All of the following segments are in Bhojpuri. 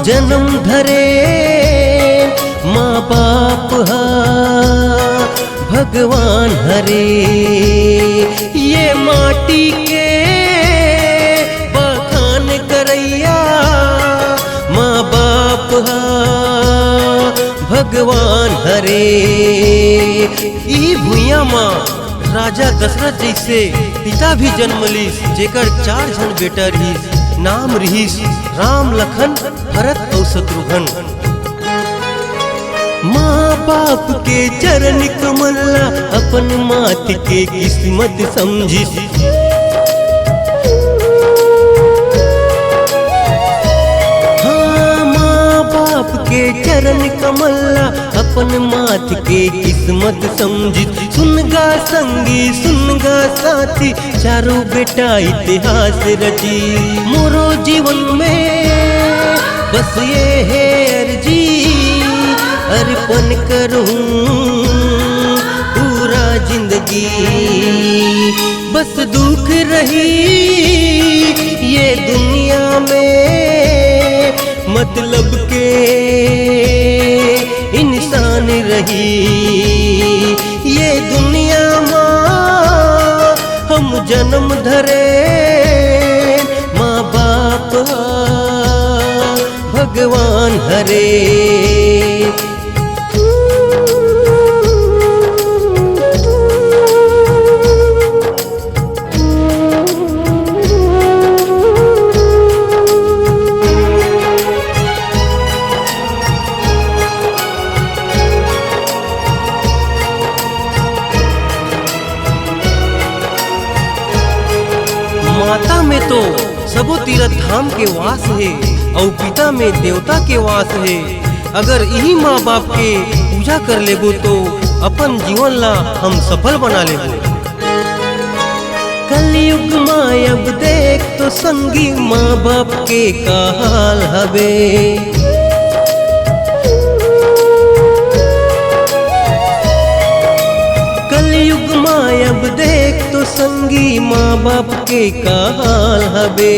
जन्म धरे माँ बाप हा भगवान हरे। ये माटी के बखान करैया माँ बाप हा भगवान हरे। ई भुइया माँ राजा दशरथ जैसे पिता भी जन्म लीस, जेकर 4 जन बेटा रहीस, नाम रहीस राम लखन भरत और शत्रुघ्न। माँ बाप के चरण कमला अपन मात के किस्मत समझिस। हाँ माँ बाप के चरण कमला अपन मात के किस्मत समझिस। सुनगा संगी सुनगा साथी चारों बेटा इतिहास रची। मोरो जीवन में बस ये है अर्जी अर्पण करूं पूरा जिंदगी। बस दुख रही ये दुनिया में मतलब के इंसान रही। ये दुनिया माँ हम जन्म धरे माँ बाप भगवान हरे। माता में तो सबो तीर्थ धाम के वास है और पिता में देवता के वास है। अगर यही माँ बाप के पूजा कर लेबो तो अपन जीवन ला हम सफल बना लेबो। कलयुग माँ अब देख तो संगी माँ बाप के का हाल हवे। कलयुग माँ अब देख तो संगी माँ बाप के का हाल हवे।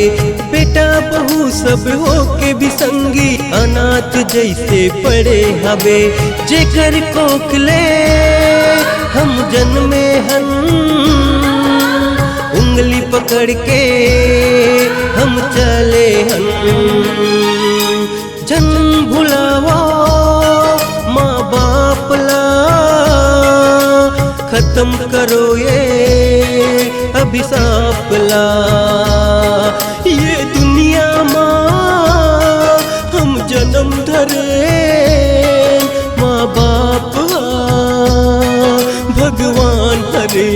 बेटा बहू सब हो के भी संगी अनाथ जैसे पड़े हवे। जेकर कोखले हम जन्मे हन उंगली पकड़ के हम चले हन। जन्म भुलावा माँ बाप ला खत्म करो ये अभिशाप ला। ये दुनिया माँ हम जन्म धरे माँ बाप भगवान हरे।